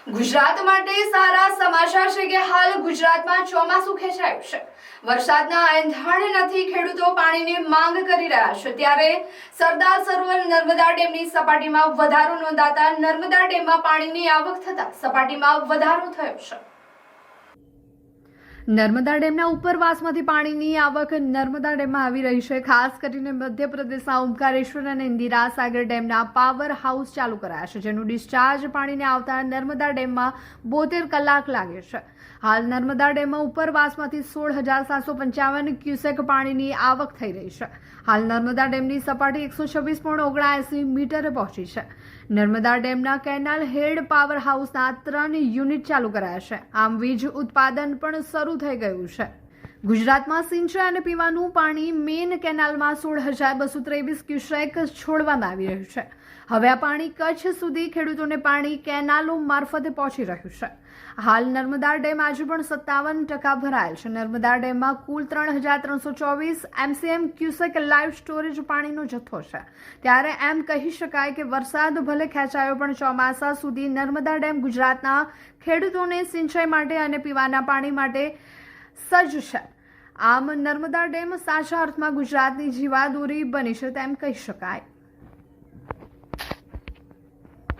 ગુજરાત માટે સારા સમાચાર છે કે હાલ ગુજરાતમાં ચોમાસું ખેંચાયું છે. વરસાદના એંધાણ નથી, ખેડૂતો પાણીની માંગ કરી રહ્યા છે. ત્યારે સરદાર સરોવર નર્મદા ડેમની સપાટીમાં વધારો નોંધાતા નર્મદા ડેમમાં પાણીની આવક થતા સપાટીમાં વધારો થયો છે. નર્મદા ડેમના ઉપરવાસમાંથી પાણીની આવક નર્મદા ડેમમાં આવી રહી છે. ખાસ કરીને મધ્યપ્રદેશના ઓમકારેશ્વર અને ઇન્દિરા સાગર ડેમના પાવર હાઉસ ચાલુ કરાયા છે, જેનું ડિસ્ચાર્જ પાણીને આવતા નર્મદા ડેમમાં 72 કલાક લાગે છે. હાલ નર્મદા ડેમમાં ઉપરવાસમાંથી 16,755 ક્યુસેક પાણીની આવક થઈ રહી છે. હાલ નર્મદા ડેમની સપાટી 126.79 મીટરે પહોંચી છે. નર્મદા ડેમના કેનાલ હેડ પાવર હાઉસના 3 યુનિટ ચાલુ કરાયા છે. આમ વીજ ઉત્પાદન પણ શરૂ થઈ ગયું છે. ગુજરાતમાં સિંચાઈ અને પીવાનું પાણી મેઇન કેનાલમાં 16,223 ક્યુસેક છોડવામાં આવી રહ્યું છે. હવે આ પાણી કચ્છ સુધી ખેડૂતોને પાણી કેનાલો મારફતે પહોંચી રહ્યું છે. હાલ નર્મદા ડેમ આજે પણ 57% ભરાયેલ છે. નર્મદા ડેમમાં કુલ 3,324 MCM ક્યુસેક લાઈવ સ્ટોરેજ પાણીનો જથ્થો છે. ત્યારે એમ કહી શકાય કે વરસાદ ભલે ખેંચાયો પણ ચોમાસા સુધી નર્મદા ડેમ ગુજરાતના ખેડૂતોને સિંચાઈ માટે અને પીવાના પાણી માટે સજ્જ છે. આમ નર્મદા ડેમ સાચા અર્થમાં ગુજરાતની જીવાદોરી બની છે તેમ કહી શકાય.